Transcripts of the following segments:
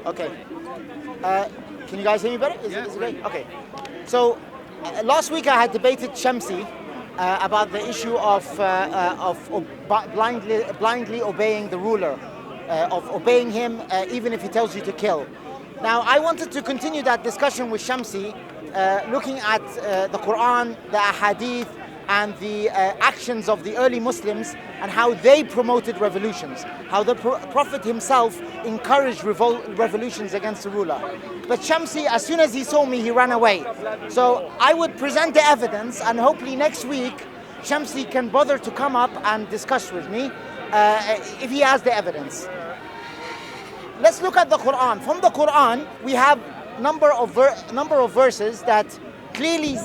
Okay. Can you guys hear me better? Is it okay? Okay. So last week I had debated Shamsi about the issue of blindly obeying the ruler, of obeying him even if he tells you to kill. Now I wanted to continue that discussion with Shamsi, looking at the Quran, the Ahadith, and the actions of the early Muslims and how they promoted revolutions, how the Prophet himself encouraged revolutions against the ruler. But Shamsi, as soon as he saw me, he ran away. So I would present the evidence, and hopefully next week Shamsi can bother to come up and discuss with me if he has the evidence. Let's look at the Quran. From the Quran, we have number of verses that clearly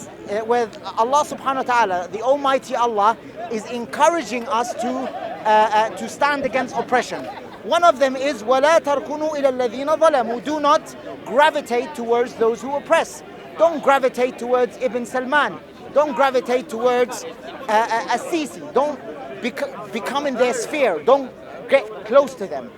where Allah subhanahu wa ta'ala, the Almighty Allah, is encouraging us to stand against oppression. One of them is وَلَا تَرْكُنُوا إِلَى الَّذِينَ ظَلَمُوا. Do not gravitate towards those who oppress. Don't gravitate towards Ibn Salman. Don't gravitate towards As-Sisi. Don't become in their sphere. Don't get close to them.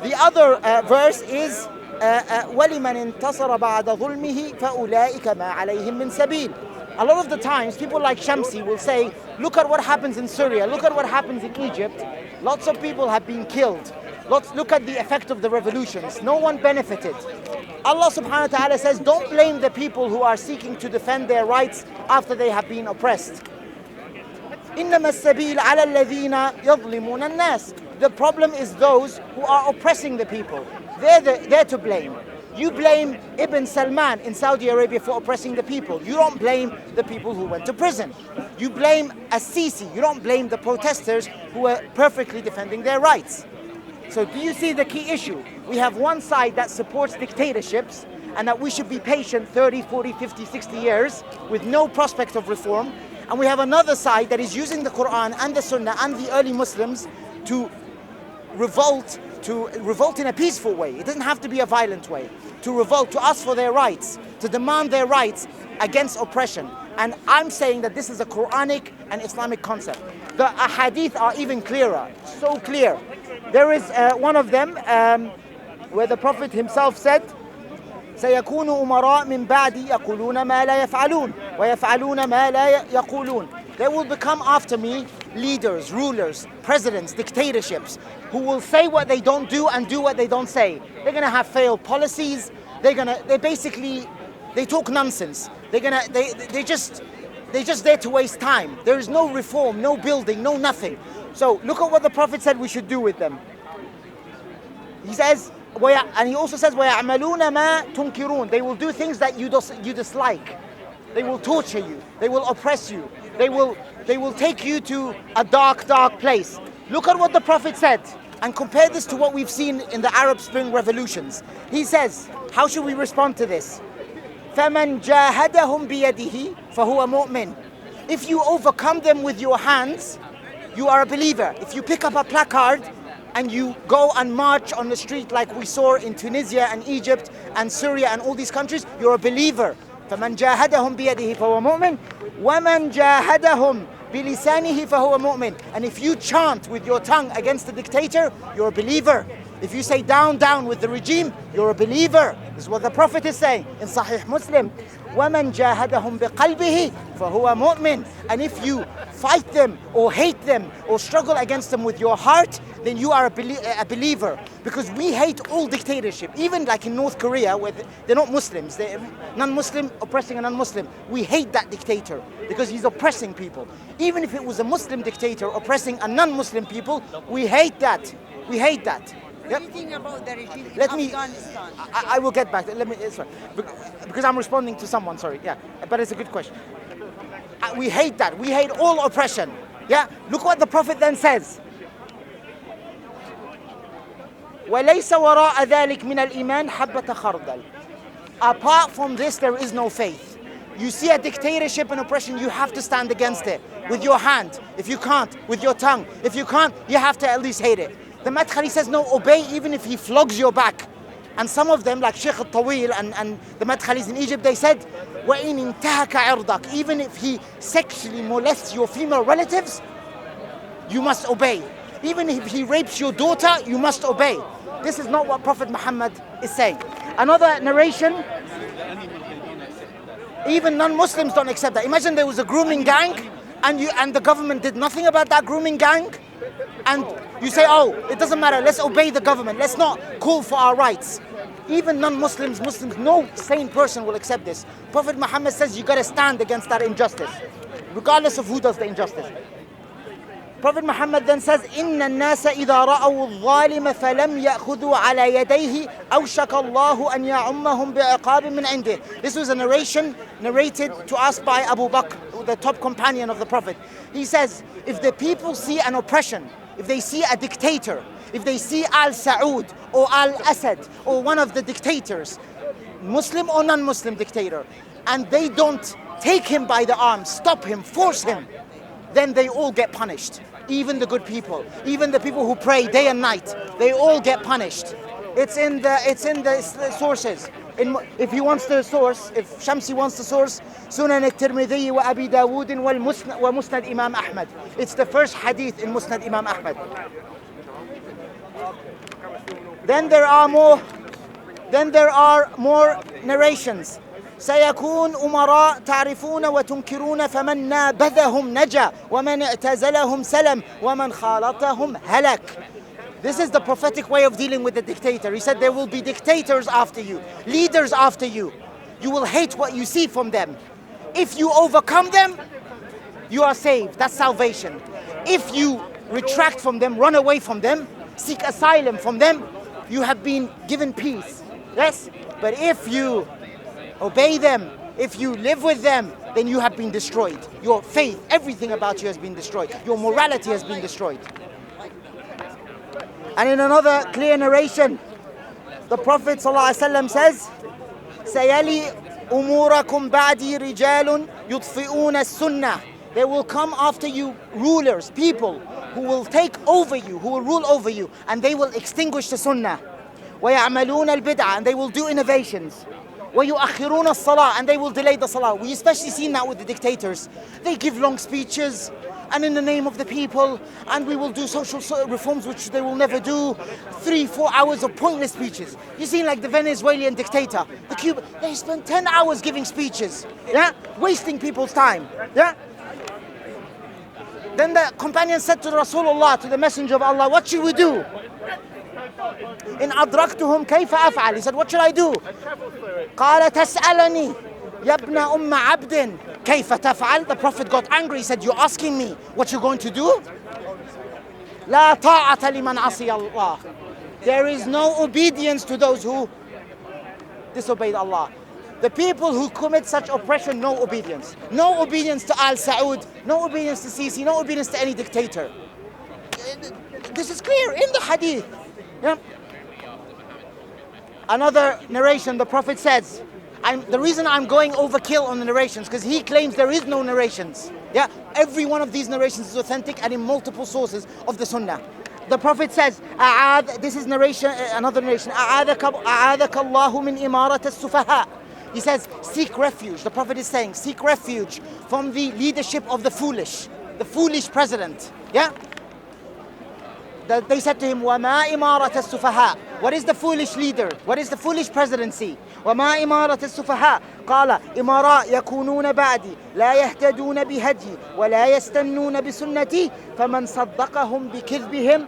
The other verse is وَلِمَنْ انْتَصَرَ بَعْدَ ظُلْمِهِ فَأُولَٰئِكَ مَا عَلَيْهِمْ مِنْ سَبِيلٍ. A lot of the times, people like Shamsi will say, look at what happens in Syria, look at what happens in Egypt. Lots of people have been killed. Look at the effect of the revolutions. No one benefited. Allah subhanahu wa ta'ala says, don't blame the people who are seeking to defend their rights after they have been oppressed. إِنَّمَا السَّبِيلُ عَلَى الَّذِينَ يَظْلِمُونَ النَّاسِ. The problem is those who are oppressing the people. They're to blame. You blame Ibn Salman in Saudi Arabia for oppressing the people. You don't blame the people who went to prison. You blame As-Sisi. You don't blame the protesters who were perfectly defending their rights. So do you see the key issue? We have one side that supports dictatorships and that we should be patient 30, 40, 50, 60 years with no prospect of reform. And we have another side that is using the Quran and the Sunnah and the early Muslims to revolt in a peaceful way. It doesn't have to be a violent way. To revolt, to ask for their rights, to demand their rights against oppression. And I'm saying that this is a Quranic and Islamic concept. The ahadith are even clearer, so clear. There is one of them where the Prophet himself said, سيكون أمراء من بعدي يقولون ما لا يفعلون ويفعلون ما لا يقولون. There will become after me leaders, rulers, presidents, dictatorships who will say what they don't do and do what they don't say. They're going to have failed policies. They talk nonsense. They're just there to waste time. There is no reform, no building, no nothing. So look at what the Prophet said we should do with them. He says, and he also says, وَيَعْمَلُونَ مَا تُنْكِرُونَ. They will do things that you dislike. They will torture you. They will oppress you. They will take you to a dark, dark place. Look at what the Prophet said and compare this to what we've seen in the Arab Spring revolutions. He says, how should we respond to this? فَمَنْ جَاهَدَهُمْ بِيَدِهِ فَهُوَ مُؤْمِنٌ. If you overcome them with your hands, you are a believer. If you pick up a placard and you go and march on the street like we saw in Tunisia and Egypt and Syria and all these countries, you're a believer. فَمَنْ جَاهَدَهُمْ بِيَدِهِ فَهُوَ مُؤْمِنٌ وَمَنْ جَاهَدَهُمْ بِلِسَانِهِ فَهُوَ مُؤْمِنٌ. And if you chant with your tongue against the dictator, you're a believer. If you say down, down with the regime, you're a believer. This is what the Prophet is saying in Sahih Muslim. وَمَنْ جَاهَدَهُمْ بِقَلْبِهِ فَهُوَ مُؤْمِنٌ. And if you fight them or hate them or struggle against them with your heart, then you are a believer. Because we hate all dictatorship. Even like in North Korea, where they're not Muslims, they're non-Muslim oppressing a non-Muslim. We hate that dictator because he's oppressing people. Even if it was a Muslim dictator oppressing a non-Muslim people, we hate that. We hate that. What do you think about the regime in Afghanistan? I will get back. Because I'm responding to someone, sorry. Yeah, but it's a good question. We hate that. We hate all oppression. Yeah, look what the Prophet then says. وَلَيْسَ وَرَاءَ ذَلِكَ مِنَ الْإِيمَانِ حَبَّةَ خَرْدَلٍ. Apart from this, there is no faith. You see a dictatorship and oppression, you have to stand against it with your hand. If you can't, with your tongue. If you can't, you have to at least hate it. The Madkhali says, no, obey even if he flogs your back. And some of them, like Sheikh al-Tawil and the Madkhalis in Egypt, they said, وَإِنْ انْتَهَكَ عِرْضَكَ. Even if he sexually molests your female relatives, you must obey. Even if he rapes your daughter, you must obey. This is not what Prophet Muhammad is saying. Another narration, even non-Muslims don't accept that. Imagine there was a grooming gang and the government did nothing about that grooming gang, and you say, oh, it doesn't matter, let's obey the government, let's not call for our rights. Even non-Muslims, Muslims, no sane person will accept this. Prophet Muhammad says you got to stand against that injustice, regardless of who does the injustice. Prophet Muhammad then says, إِنَّ النَّاسَ إِذَا رَأَوُا الظَّالِمَ فَلَمْ يَأْخُذُوا عَلَى يَدَيْهِ أَوْشَكَ اللَّهُ أَنْ يَعُمَّهُمْ بِعِقَابٍ مِنْ عِنْدِهِ. This was a narration narrated to us by Abu Bakr, the top companion of the Prophet. He says, if the people see an oppression, if they see a dictator, if they see Al-Saud or Al-Assad or one of the dictators, Muslim or non-Muslim dictator, and they don't take him by the arm, stop him, force him, then they all get punished. Even the good people, even the people who pray day and night, they all get punished. It's in the sources. If he wants the source, if Shamsi wants the source, Sunan al-Tirmidhi wa Abi Dawood wa Musnad Imam Ahmad. It's the first hadith in Musnad Imam Ahmad. Then there are more narrations. سيكون أمراء تعرفون وتنكرون فمن نابذهم نجا ومن اعتزلهم سلم ومن خالطهم هلك. This is the prophetic way of dealing with the dictator. He said there will be dictators after you, leaders after you. You will hate what you see from them. If you overcome them, you are saved. That's salvation. If you retract from them, run away from them, seek asylum from them, you have been given peace. Yes? But if you obey them, if you live with them, then you have been destroyed. Your faith, everything about you has been destroyed. Your morality has been destroyed. And in another clear narration, the Prophet ﷺ says, سَيَلِي أُمُورَكُمْ بَعْدِي رِجَالٌ يُطْفِئُونَ السُّنَّةِ. There will come after you rulers, people who will take over you, who will rule over you, and they will extinguish the sunnah. وَيَعْمَلُونَ الْبِدْعَةِ. And they will do innovations. وَيُؤَخِّرُونَ الصَّلَاةِ. And they will delay the salah. We especially see that with the dictators. They give long speeches, and in the name of the people, and we will do social reforms which they will never do. 3-4 hours of pointless speeches. You see, like the Venezuelan dictator, the Cuban, they spend 10 hours giving speeches, yeah, wasting people's time, yeah. Then the companion said to Rasulullah, to the Messenger of Allah, what should we do? In أدركتهم كيف أفعل? He said, what should I do? قال تسألني يا ابن أم عبد كيف تفعل? The Prophet got angry. He said, you're asking me what you're going to do? لا طاعة لمن عصي الله. There is no obedience to those who disobeyed Allah. The people who commit such oppression, no obedience. No obedience to Al-Saud, no obedience to Sisi, no obedience to any dictator. This is clear in the hadith. Yeah. Another narration, the Prophet says, the reason I'm going overkill on the narrations, because he claims there is no narrations. Yeah, every one of these narrations is authentic and in multiple sources of the Sunnah. The Prophet says, this is narration, another narration, أعاذك الله من إمارة السفهاء. He says, seek refuge. The Prophet is saying, seek refuge from the leadership of the foolish president. Yeah? They said to him, وَمَا إِمَارَةَ السُّفَهَاء. What is the foolish leader? What is the foolish presidency? وَمَا إِمَارَةَ السُّفَهَاء. قال إمراء يكونون بعدي لا يهتدون بهدي ولا يستنون بسنتي فمن صدقهم بكذبهم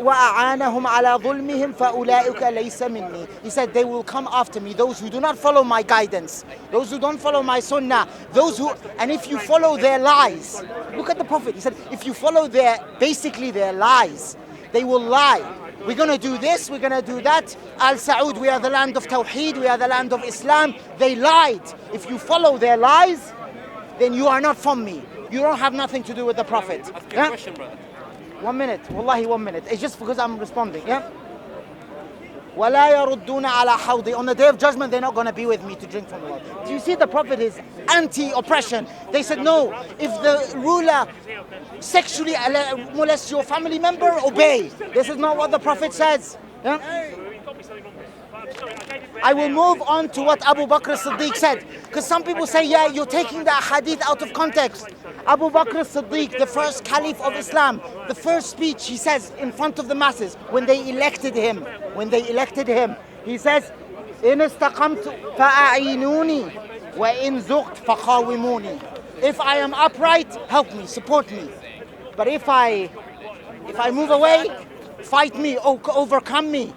وأعانهم على ظلمهم فأولئك ليس مني. He said, they will come after me, those who do not follow my guidance, those who don't follow my sunnah, and if you follow their lies. Look at the Prophet. He said, if you follow their lies, they will lie. We're going to do this, we're going to do that. Al-Saud, we are the land of Tawheed, we are the land of Islam. They lied. If you follow their lies, then you are not from me. You don't have nothing to do with the Prophet. Yeah? Question, brother. 1 minute, wallahi 1 minute. It's just because I'm responding, yeah? وَلَا يَرُدُّونَ عَلَى حَوْضِ. On the day of judgment, they're not going to be with me to drink from the well. Do you see the Prophet is anti-oppression? They said, no, if the ruler sexually molests your family member, obey. This is not what the Prophet says. Yeah? I will move on to what Abu Bakr as-Siddiq said. Because some people say, yeah, you're taking the hadith out of context. Abu Bakr as-Siddiq, the first caliph of Islam, the first speech he says in front of the masses when they elected him, he says, إِنِ اسْتَقَمْتُ فَأَعِينُونِي وَإِن زُغْتْ فَقَاوِمُونِي. If I am upright, help me, support me. But if I move away, fight me, overcome me,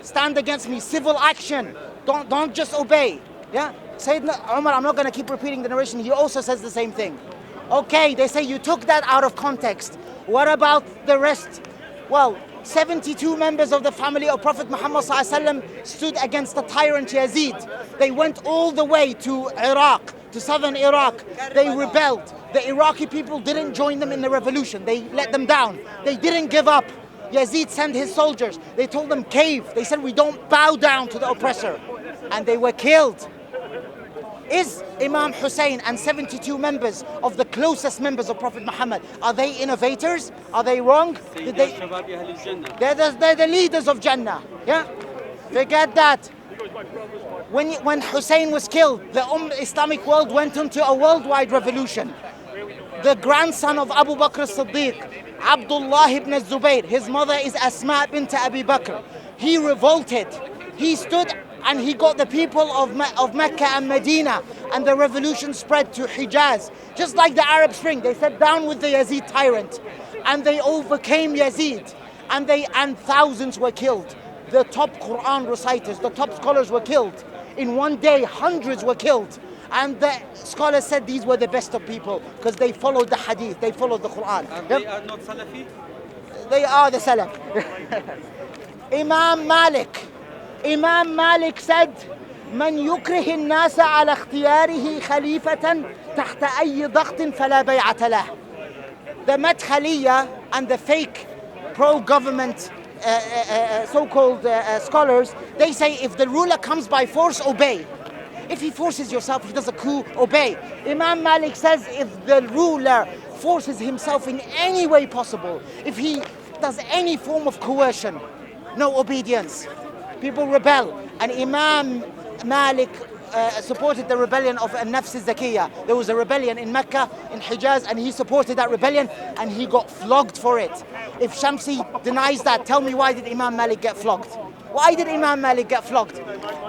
stand against me, civil action. Don't just obey. Yeah? Sayyidina Umar, I'm not going to keep repeating the narration, he also says the same thing. Okay, they say you took that out of context. What about the rest? Well, 72 members of the family of Prophet Muhammad ﷺ stood against the tyrant Yazid. They went all the way to Iraq, to southern Iraq. They rebelled. The Iraqi people didn't join them in the revolution. They let them down. They didn't give up. Yazid sent his soldiers. They told them cave. They said we don't bow down to the oppressor. And they were killed. Is Imam Hussein and 72 members of the closest members of Prophet Muhammad, are they innovators? Are they wrong? They're the leaders of Jannah. Yeah? Forget that. When Hussein was killed, the Islamic world went into a worldwide revolution. The grandson of Abu Bakr as-Siddiq, Abdullah ibn Zubayr, his mother is Asma bint Abi Bakr. He revolted. He stood and he got the people of Mecca and Medina, and the revolution spread to Hijaz. Just like the Arab Spring, they sat down with the Yazid tyrant and they overcame Yazid, and thousands were killed. The top Quran reciters, the top scholars were killed. In one day, hundreds were killed. And the scholars said these were the best of people because they followed the hadith, they followed the Quran. They are not Salafi? They are the Salaf. Imam Malik said, من يكره الناس على اختياره خليفة تحت أي ضغط فلا بيعة له. The Madkhaliya and the fake pro-government so-called scholars, they say if the ruler comes by force, obey. If he forces yourself, if he does a coup, obey. Imam Malik says if the ruler forces himself in any way possible, if he does any form of coercion, no obedience. People rebel. And Imam Malik supported the rebellion of An-Nafs al-Zakiyya. There was a rebellion in Mecca, in Hijaz, and he supported that rebellion and he got flogged for it. If Shamsi denies that, tell me, why did Imam Malik get flogged? Why did Imam Malik get flogged?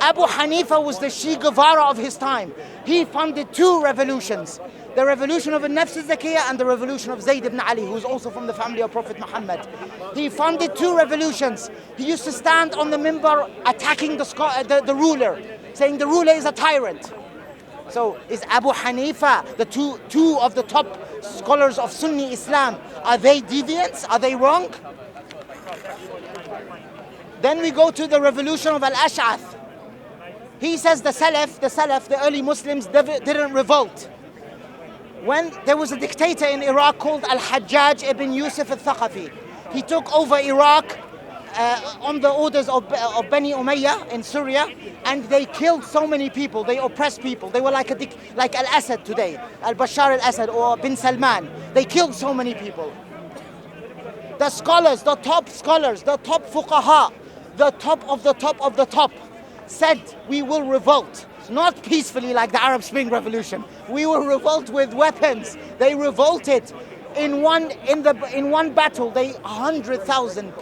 Abu Hanifa was the Che Guevara of his time. He funded two revolutions. The revolution of An-Nafs al-Zakiyya and the revolution of Zayd ibn Ali, who was also from the family of Prophet Muhammad. He funded two revolutions. He used to stand on the minbar attacking the ruler, saying the ruler is a tyrant. So is Abu Hanifa, the two of the top scholars of Sunni Islam, are they deviants? Are they wrong? Then we go to the revolution of Al-Ash'ath. He says the Salaf, the early Muslims didn't revolt. When there was a dictator in Iraq called Al-Hajjaj ibn Yusuf al-Thaqafi. He took over Iraq on the orders of Bani Umayyah in Syria, and they killed so many people, they oppressed people. They were like Al-Assad today, Al-Bashar al-Assad or Bin Salman. They killed so many people. The scholars, the top fuqaha, the top of the top of the top, said we will revolt. Not peacefully like the Arab Spring Revolution. We will revolt with weapons. They revolted. In one battle, 100,000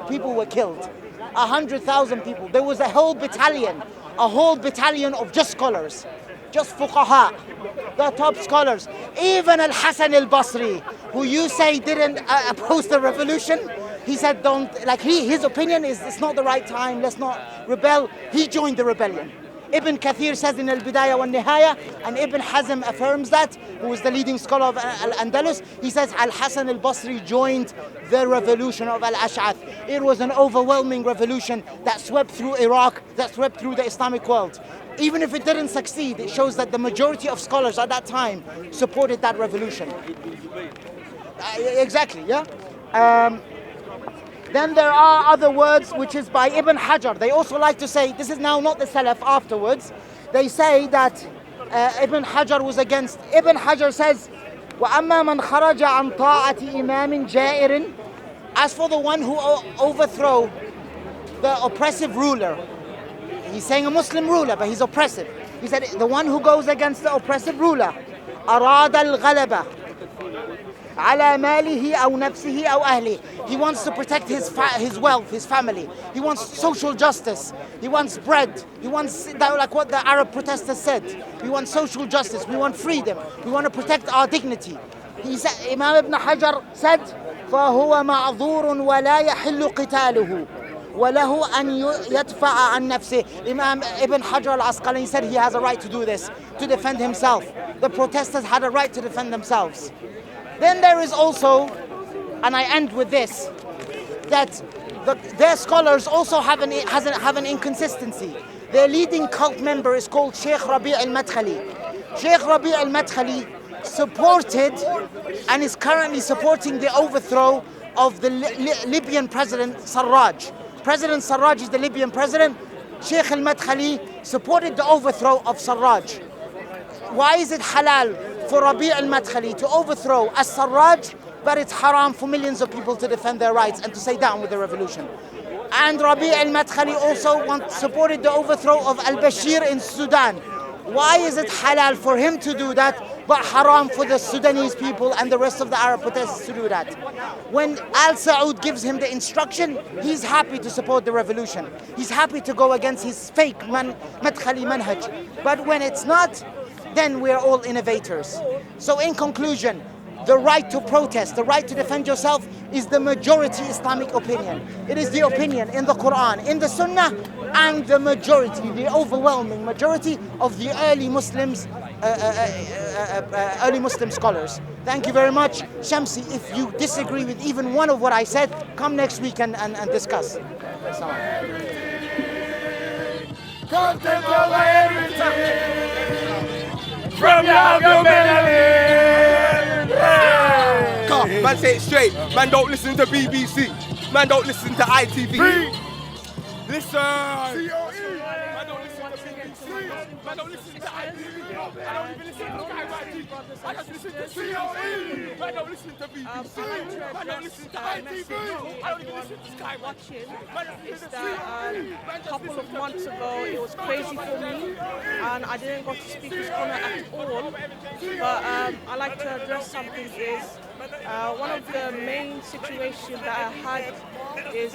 people were killed. 100,000 people. There was a whole battalion of just scholars, just fuqaha, the top scholars. Even Al-Hasan al-Basri, who you say didn't oppose the revolution, he said his opinion is it's not the right time, let's not rebel. He joined the rebellion. Ibn Kathir says in Al-Bidayah wa Nihaya, and Ibn Hazm affirms that, who was the leading scholar of Al-Andalus. He says Al-Hasan al-Basri joined the revolution of Al-Ash'ath. It was an overwhelming revolution that swept through Iraq, that swept through the Islamic world. Even if it didn't succeed, it shows that the majority of scholars at that time supported that revolution. Exactly, yeah? Then there are other words which is by Ibn Hajar. They also like to say, this is now not the Salaf afterwards, they say that Ibn Hajar was against. Ibn Hajar says, وَأَمَّا مَنْ خَرَجَ عَنْ طَاعَةِ إِمَامٍ جَائِرٍ. As for the one who overthrow the oppressive ruler, he's saying a Muslim ruler, but he's oppressive. He said, the one who goes against the oppressive ruler, أراد الغلبة على ماله أو نفسه أو أهله. He wants to protect his wealth, his family. He wants social justice. He wants bread. He wants, like what the Arab protesters said. We want social justice. We want freedom. We want to protect our dignity. He said, Imam Ibn Hajar said, فهو معذور ولا يحل قتاله وله أن يدفع عن نفسه. Imam Ibn Hajar al-Asqalani said he has a right to do this, to defend himself. The protesters had a right to defend themselves. Then there is also, and I end with this, that their scholars also have an inconsistency. Their leading cult member is called Sheikh Rabi' al-Madkhali. Sheikh Rabi' al-Madkhali supported and is currently supporting the overthrow of the Libyan president Sarraj. President Sarraj is the Libyan president. Sheikh al-Madkhali supported the overthrow of Sarraj. Why is it halal for Rabi' al-Madkhali to overthrow as-Sarraj, but it's haram for millions of people to defend their rights and to say down with the revolution? And Rabi' al-Madkhali also supported the overthrow of al-Bashir in Sudan. Why is it halal for him to do that, but haram for the Sudanese people and the rest of the Arab protesters to do that? When Al Saud gives him the instruction, he's happy to support the revolution. He's happy to go against his fake Madkhali manhaj. But when it's not, then we're all innovators. So in conclusion, the right to protest, the right to defend yourself is the majority Islamic opinion. It is the opinion in the Quran, in the Sunnah, and the majority, the overwhelming majority of the early Muslims, early Muslim scholars. Thank you very much. Shamsi, if you disagree with even one of what I said, come next week and discuss. From your man, say it straight. Man, don't listen to BBC. Man, don't listen to ITV. Listen. Man, don't listen to BBC. Man, don't listen to ITV. I don't even listen to Sky TV. I just listen to COE. Man, don't listen to BBC. Man, don't listen to ITV. I don't even listen to Sky watching is that a couple of months ago it was crazy for me and I didn't go to Speaker's Corner at all, but I like to address something is one of the main situations that I had is